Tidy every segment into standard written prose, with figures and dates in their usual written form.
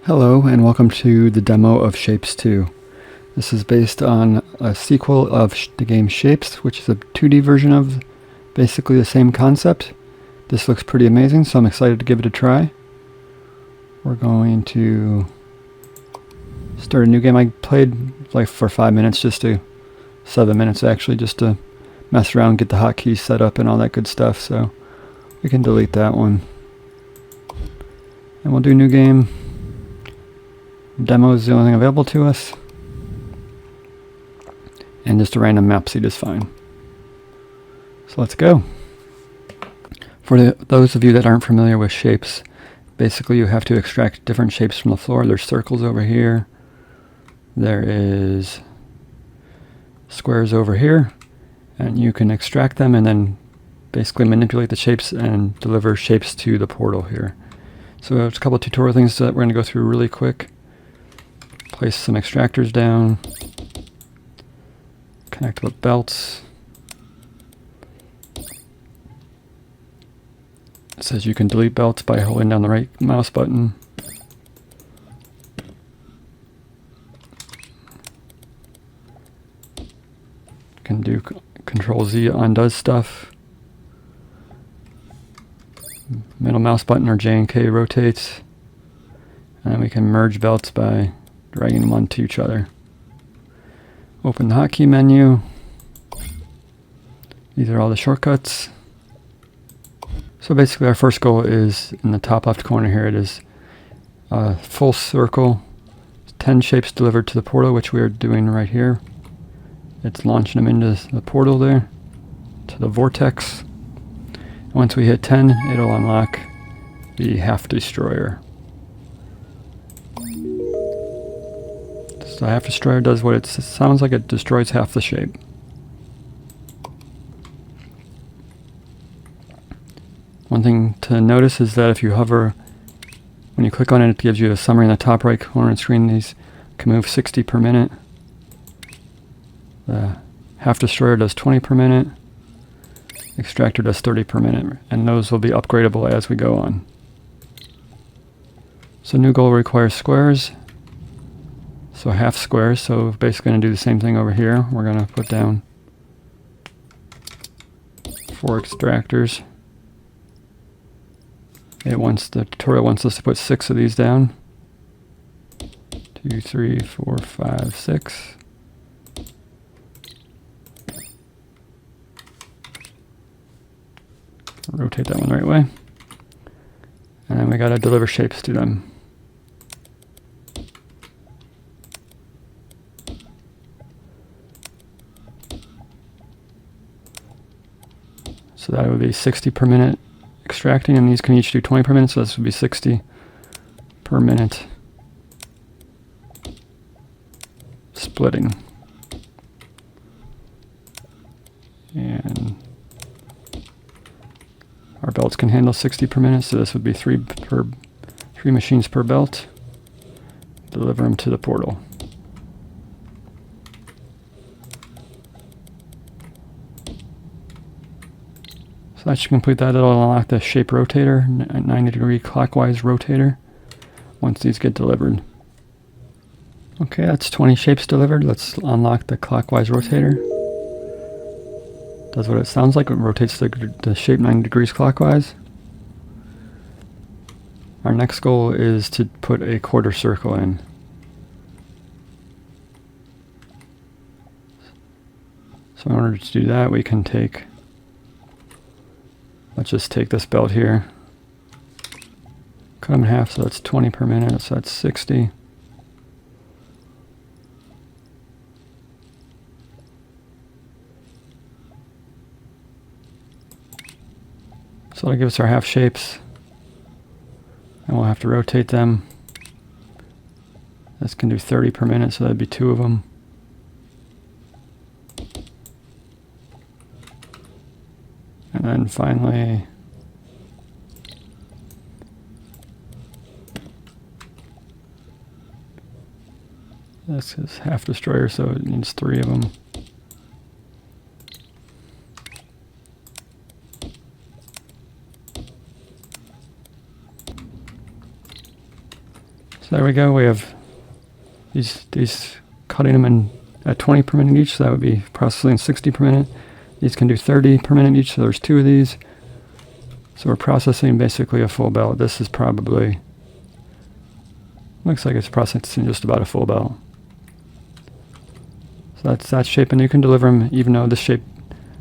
Hello and welcome to the demo of Shapez 2. This is based on a sequel of the game Shapez, which is a 2D version of basically the same concept. This looks pretty amazing, so I'm excited to give it a try. We're going to start a new game. I played like for 5 minutes, 7 minutes actually, just to mess around, get the hotkeys set up and all that good stuff, so we can delete that one. And we'll do new game. Demo is the only thing available to us, and just a random map seed is fine. So let's go. For those of you that aren't familiar with Shapez, basically you have to extract different shapes from the floor. There's circles over here, there is squares over here, and you can extract them and then basically manipulate the shapes and deliver shapes to the portal here. So there's a couple of tutorial things that we're going to go through really quick. Place some extractors down, connect with belts. It says you can delete belts by holding down the right mouse button. You can do Control Z undoes stuff. Middle mouse button or J and K rotates. And then we can merge belts by dragging them onto each other. Open the hotkey menu. These are all the shortcuts. So basically our first goal is in the top left corner here. It is a full circle, 10 shapes delivered to the portal, which we are doing right here. It's launching them into the portal there, to the vortex. And once we hit 10, it'll unlock the half destroyer. So half destroyer does what it sounds like. It destroys half the shape. One thing to notice is that if you hover, when you click on it, it gives you a summary in the top right corner of the screen. These can move 60 per minute. The half destroyer does 20 per minute. Extractor does 30 per minute, and those will be upgradable as we go on. So new goal requires squares. So half squares, so basically going to do the same thing over here. We're going to put down 4 extractors. The tutorial wants us to put 6 of these down. 2, 3, 4, 5, 6. Rotate that one the right way. And then we got to deliver shapes to them. So that would be 60 per minute extracting, and these can each do 20 per minute, so this would be 60 per minute splitting. And our belts can handle 60 per minute, so this would be 3 machines per belt. Deliver them to the portal. So that should complete that. It'll unlock the shape rotator, 90-degree clockwise rotator, once these get delivered. Okay, that's 20 shapes delivered. Let's unlock the clockwise rotator. Does what it sounds like. It rotates the shape 90 degrees clockwise. Our next goal is to put a quarter circle in. So in order to do that, we can take, let's just take this belt here, cut them in half, so that's 20 per minute, so that's 60. So that'll give us our half shapes, and we'll have to rotate them. This can do 30 per minute, so that'd be 2 of them. And then finally, this is half destroyer, so it needs 3 of them. So there we go. We have these cutting them in at 20 per minute each, so that would be processing 60 per minute. These can do 30 per minute each, so there's 2 of these. So we're processing basically a full belt. This is probably, looks like it's processing just about a full belt. So that's that shape, and you can deliver them even though this shape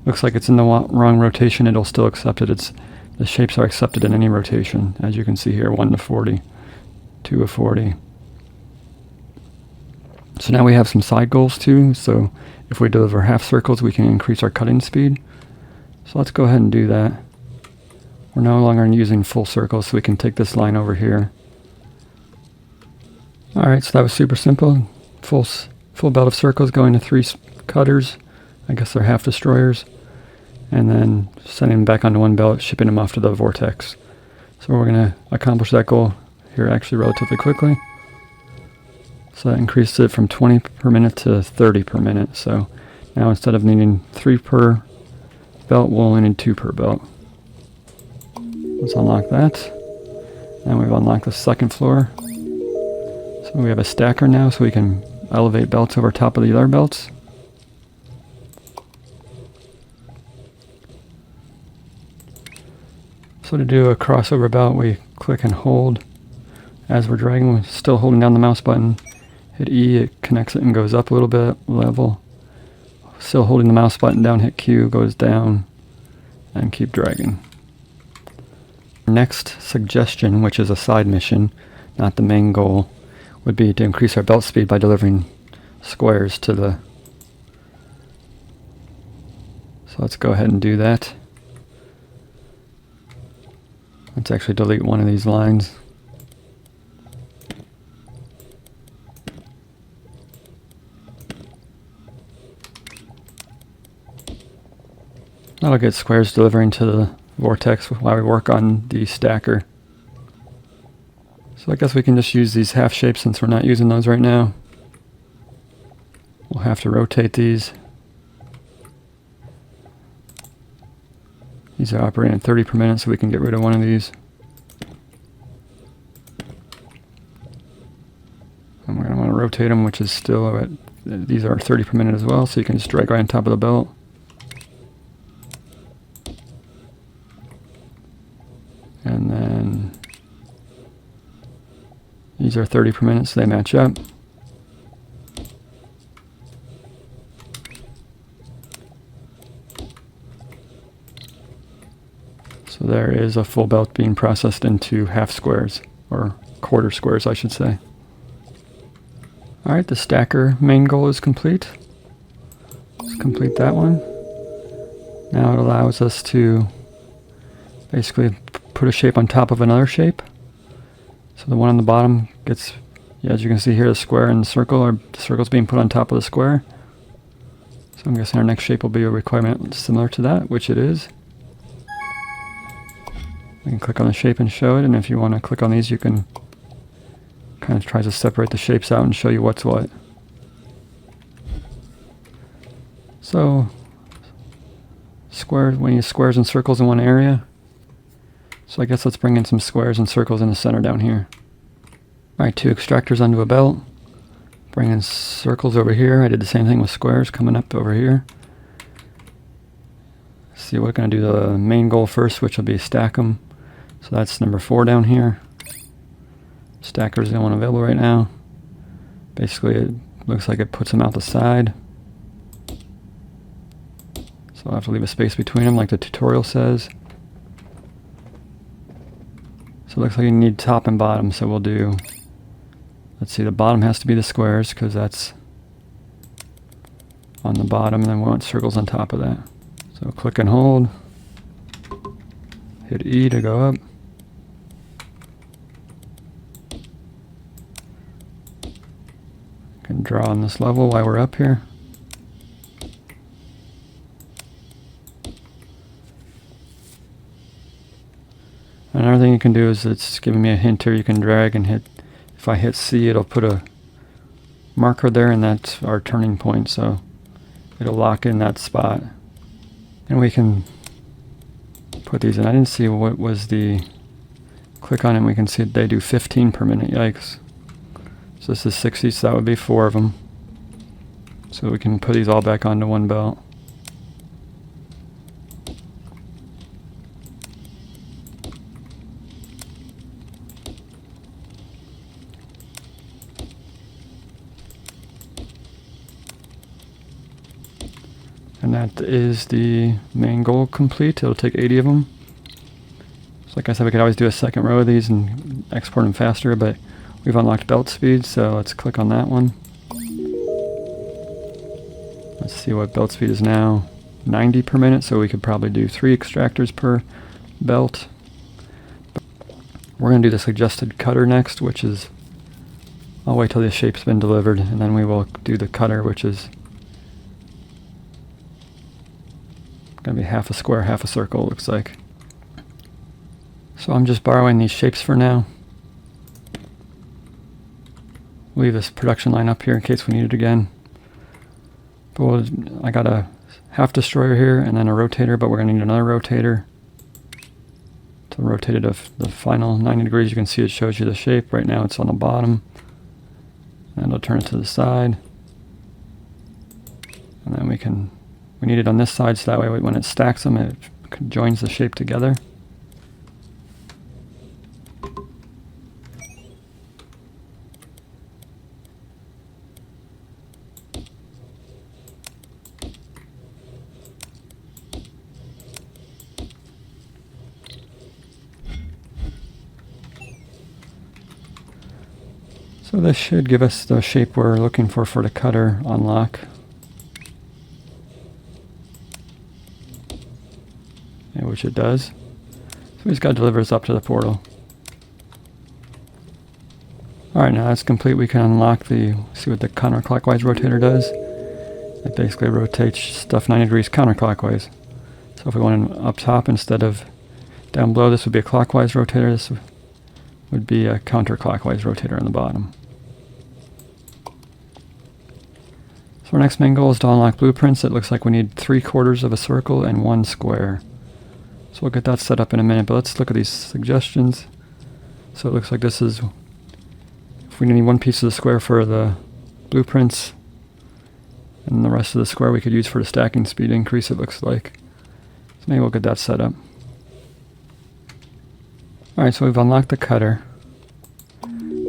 looks like it's in the wrong rotation, it'll still accept it. The shapes are accepted in any rotation, as you can see here, 1 to 40, 2 to 40. So now we have some side goals too, so if we deliver half circles we can increase our cutting speed. So let's go ahead and do that. We're no longer using full circles, so we can take this line over here. Alright, so that was super simple. Full belt of circles going to 3 cutters. I guess they're half destroyers. And then sending them back onto 1 belt, shipping them off to the vortex. So we're going to accomplish that goal here actually relatively quickly. So that increased it from 20 per minute to 30 per minute. So now instead of needing 3 per belt, we'll only need 2 per belt. Let's unlock that. Now we've unlocked the second floor. So we have a stacker now, so we can elevate belts over top of the other belts. So to do a crossover belt, we click and hold as we're dragging. We're still holding down the mouse button. Hit E, it connects it and goes up a little bit, level. Still holding the mouse button down, hit Q, goes down, and keep dragging. Next suggestion, which is a side mission, not the main goal, would be to increase our belt speed by delivering squares to the... So let's go ahead and do that. Let's actually delete one of these lines. That'll get squares delivering to the vortex while we work on the stacker. So I guess we can just use these half shapes since we're not using those right now. We'll have to rotate these. These are operating at 30 per minute, so we can get rid of one of these. And we're going to want to rotate them, which is still at, these are 30 per minute as well, so you can just drag right on top of the belt. And then these are 30 per minute, so they match up. So there is a full belt being processed into half squares, or quarter squares I should say. Alright, the stacker main goal is complete. Let's complete that one. Now it allows us to basically put a shape on top of another shape. So the one on the bottom gets, yeah, as you can see here, the square and the circle, or the circle's being put on top of the square. So I'm guessing our next shape will be a requirement similar to that, which it is. We can click on the shape and show it, and if you want to click on these, you can kind of try to separate the shapes out and show you what's what. So squares, we use squares and circles in one area. So I guess let's bring in some squares and circles in the center down here. Alright, 2 extractors onto a belt. Bring in circles over here. I did the same thing with squares coming up over here. See, we're going to do the main goal first, which will be stack them. So that's number 4 down here. Stacker is the only one available right now. Basically, it looks like it puts them out the side. So I'll have to leave a space between them like the tutorial says. So it looks like you need top and bottom, so we'll do, let's see, the bottom has to be the squares because that's on the bottom, and then we want circles on top of that. So click and hold, hit E to go up. Can draw on this level while we're up here. Another thing you can do is, it's giving me a hint here, you can drag and hit, if I hit C it'll put a marker there, and that's our turning point, so it'll lock in that spot. And we can put these in. I didn't see what was the, click on it and we can see they do 15 per minute, yikes. So this is 60, so that would be 4 of them. So we can put these all back onto one belt. And that is the main goal complete. It'll take 80 of them. So like I said, we could always do a second row of these and export them faster, but we've unlocked belt speed, so let's click on that one. Let's see what belt speed is now. 90 per minute, so we could probably do 3 extractors per belt. We're going to do the suggested cutter next, which is, I'll wait till the shape's been delivered, and then we will do the cutter, which is going to be half a square, half a circle, looks like. So I'm just borrowing these shapes for now. Leave this production line up here in case we need it again. But I got a half destroyer here and then a rotator, but we're going to need another rotator to rotate it to the final 90 degrees. You can see it shows you the shape. Right now it's on the bottom. And I'll turn it to the side. And then we need it on this side, so that way when it stacks them, it joins the shape together. So this should give us the shape we're looking for the cutter unlock. Yeah, which it does. So we just got to deliver this up to the portal. Alright, now that's complete. We can unlock see what the counterclockwise rotator does. It basically rotates stuff 90 degrees counterclockwise. So if we want it up top instead of down below, this would be a clockwise rotator. This would be a counterclockwise rotator on the bottom. So our next main goal is to unlock blueprints. It looks like we need 3/4 of a circle and 1 square. So we'll get that set up in a minute, but let's look at these suggestions. So it looks like this is, if we need 1 piece of the square for the blueprints, and the rest of the square we could use for the stacking speed increase, it looks like. So maybe we'll get that set up. Alright, so we've unlocked the cutter.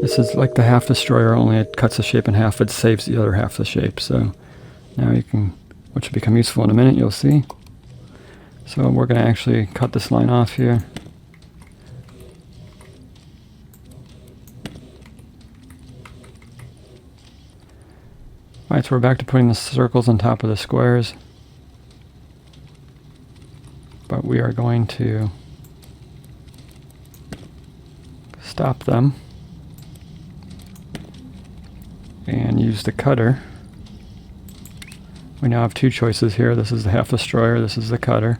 This is like the half destroyer, only it cuts the shape in half, it saves the other half of the shape. So now you can, which will become useful in a minute, you'll see. So we're going to actually cut this line off here. Alright, so we're back to putting the circles on top of the squares. But we are going to stop them and use the cutter. We now have 2 choices here. This is the half destroyer, this is the cutter.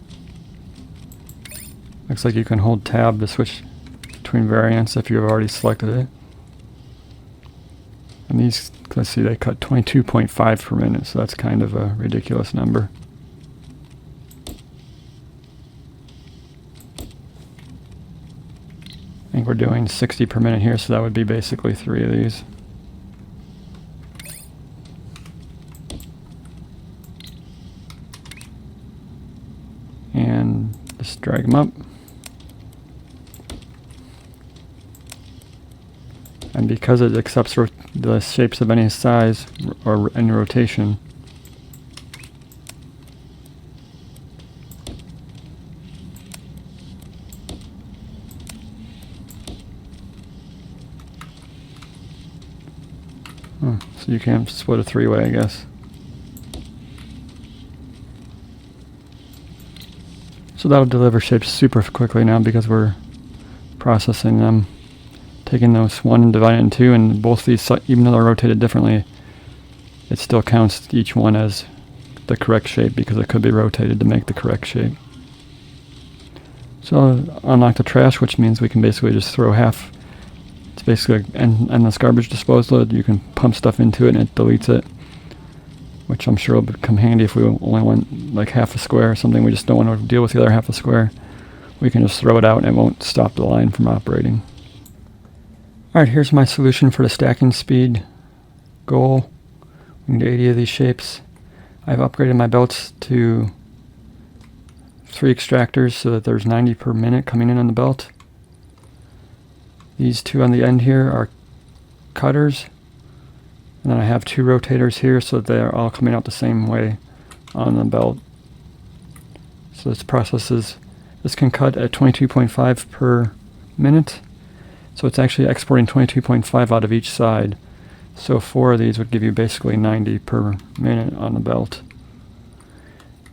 Looks like you can hold tab to switch between variants if you've already selected it. And these, let's see, they cut 22.5 per minute, so that's kind of a ridiculous number. I think we're doing 60 per minute here, so that would be basically 3 of these. And just drag them up. And because it accepts the shapes of any size or any rotation, so you can split a 3-way, I guess. So that'll deliver shapes super quickly now because we're processing them. Taking those 1 and dividing it in 2, and both these, even though they're rotated differently, it still counts each one as the correct shape because it could be rotated to make the correct shape. So unlock the trash, which means we can basically just throw half. It's basically an endless garbage disposal. You can pump stuff into it and it deletes it, which I'm sure will come handy if we only want like half a square or something. We just don't want to deal with the other half a square. We can just throw it out and it won't stop the line from operating. Alright, here's my solution for the stacking speed goal. We need 80 of these shapes. I've upgraded my belts to 3 extractors so that there's 90 per minute coming in on the belt. These 2 on the end here are cutters. And then I have 2 rotators here so that they're all coming out the same way on the belt. So this can cut at 22.5 per minute. So it's actually exporting 22.5 out of each side. So 4 of these would give you basically 90 per minute on the belt.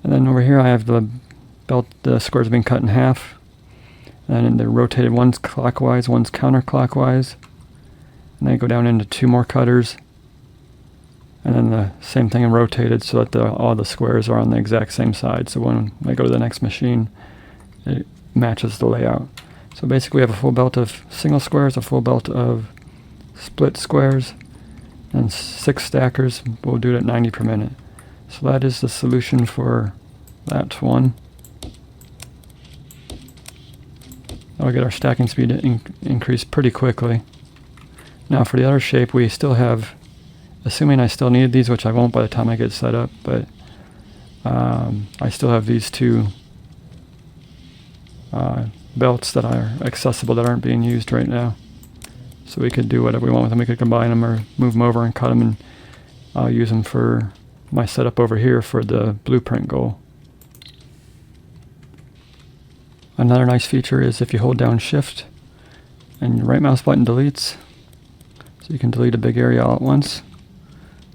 And then over here I have the belt, the squares being cut in half. And they're rotated, one's clockwise, one's counterclockwise. And they go down into 2 more cutters. And then the same thing rotated so that all the squares are on the exact same side. So when I go to the next machine, it matches the layout. So basically we have a full belt of single squares, a full belt of split squares, and 6 stackers. We'll do it at 90 per minute. So that is the solution for that one. That'll get our stacking speed to increase pretty quickly. Now for the other shape, we still have, assuming I still need these, which I won't by the time I get set up, but I still have these 2 belts that are accessible that aren't being used right now. So we could do whatever we want with them. We could combine them or move them over and cut them, and I'll use them for my setup over here for the blueprint goal. Another nice feature is if you hold down Shift and your right mouse button deletes, so you can delete a big area all at once.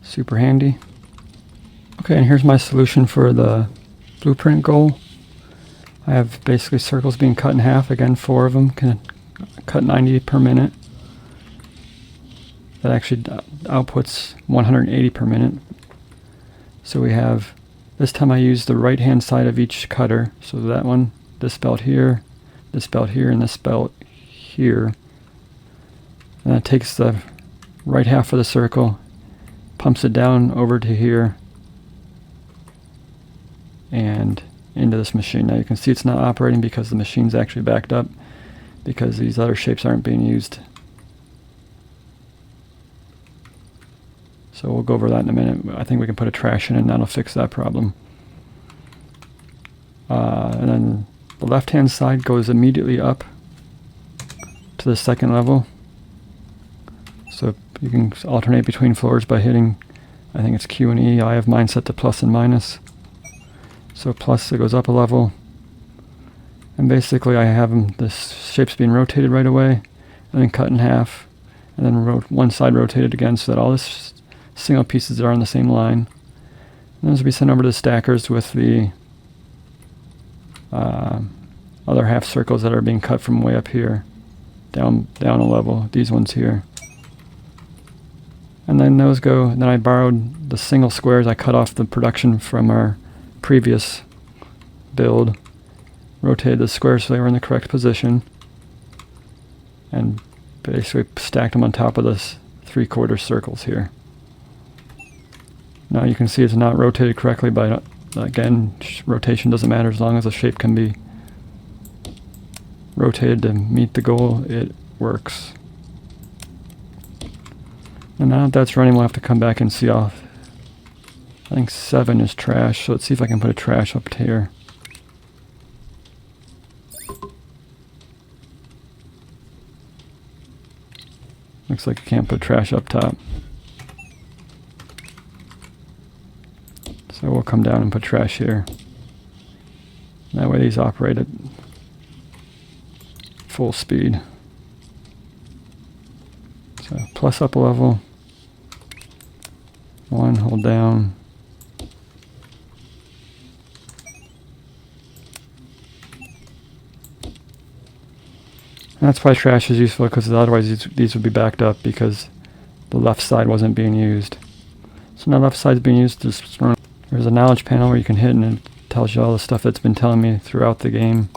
Super handy. Okay, and here's my solution for the blueprint goal. I have basically circles being cut in half. Again, 4 of them can cut 90 per minute. That actually outputs 180 per minute. So we have, this time I use the right hand side of each cutter. So that one, this belt here, and this belt here. And that takes the right half of the circle, pumps it down over to here, and into this machine. Now you can see it's not operating because the machine's actually backed up because these other shapes aren't being used. So we'll go over that in a minute. I think we can put a trash in and that'll fix that problem. And then the left hand side goes immediately up to the 2nd level. So you can alternate between floors by hitting, I think it's Q and E. I have mine set to plus and minus. So plus, it goes up a level. And basically I have them, the shapes being rotated right away, and then cut in half, and then one side rotated again so that all the single pieces are on the same line. And those will be sent over to the stackers with the other half circles that are being cut from way up here, down a level, these ones here. And then those go, then I borrowed the single squares, I cut off the production from our previous build, rotated the squares so they were in the correct position, and basically stacked them on top of this 3/4 circles here. Now you can see it's not rotated correctly, but again, rotation doesn't matter as long as the shape can be rotated to meet the goal, it works. And now that that's running, we'll have to come back and see off. I think 7 is trash, so let's see if I can put a trash up here. Looks like I can't put trash up top. So we'll come down and put trash here. That way these operate at full speed. So plus up a level. 1, hold down. And that's why trash is useful, because otherwise these would be backed up because the left side wasn't being used. So now left side's being used. There's a knowledge panel where you can hit and it tells you all the stuff that's been telling me throughout the game.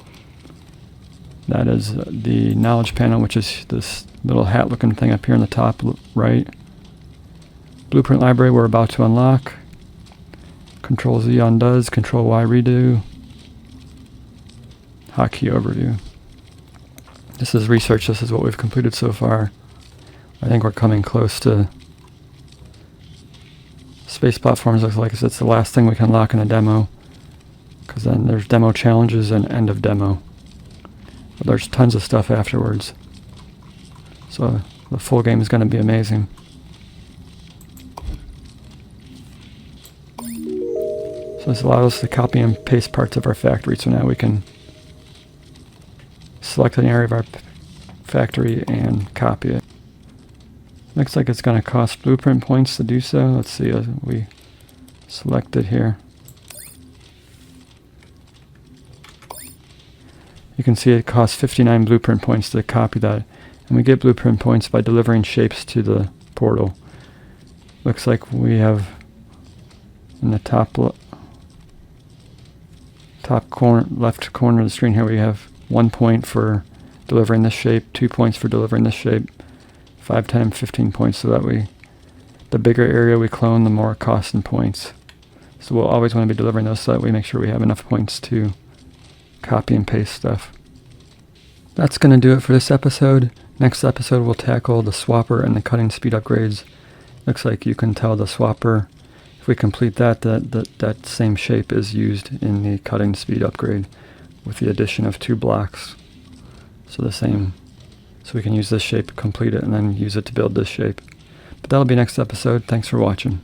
That is the knowledge panel, which is this little hat looking thing up here in the top right. Blueprint library we're about to unlock. Control Z undoes, Control Y redo. Hotkey overview. This is research, this is what we've completed so far. I think we're coming close to space platforms. Looks like it's the last thing we can lock in a demo, because then there's demo challenges and end of demo. But there's tons of stuff afterwards. So the full game is going to be amazing. So this allows us to copy and paste parts of our factory. So now we can select an area of our factory and copy it. Looks like it's going to cost blueprint points to do so. Let's see, we select it here. You can see it costs 59 blueprint points to copy that. And we get blueprint points by delivering shapes to the portal. Looks like we have in the top corner, left corner of the screen here, we have 1 point for delivering this shape, 2 points for delivering this shape, 5 times 15 points, so that the bigger area we clone, the more cost and points. So we'll always want to be delivering those so that we make sure we have enough points to copy and paste stuff. That's going to do it for this episode. Next episode we'll tackle the swapper and the cutting speed upgrades. Looks like you can tell the swapper, if we complete that same shape is used in the cutting speed upgrade with the addition of 2 blocks. So we can use this shape, complete it, and then use it to build this shape. But that'll be next episode. Thanks for watching.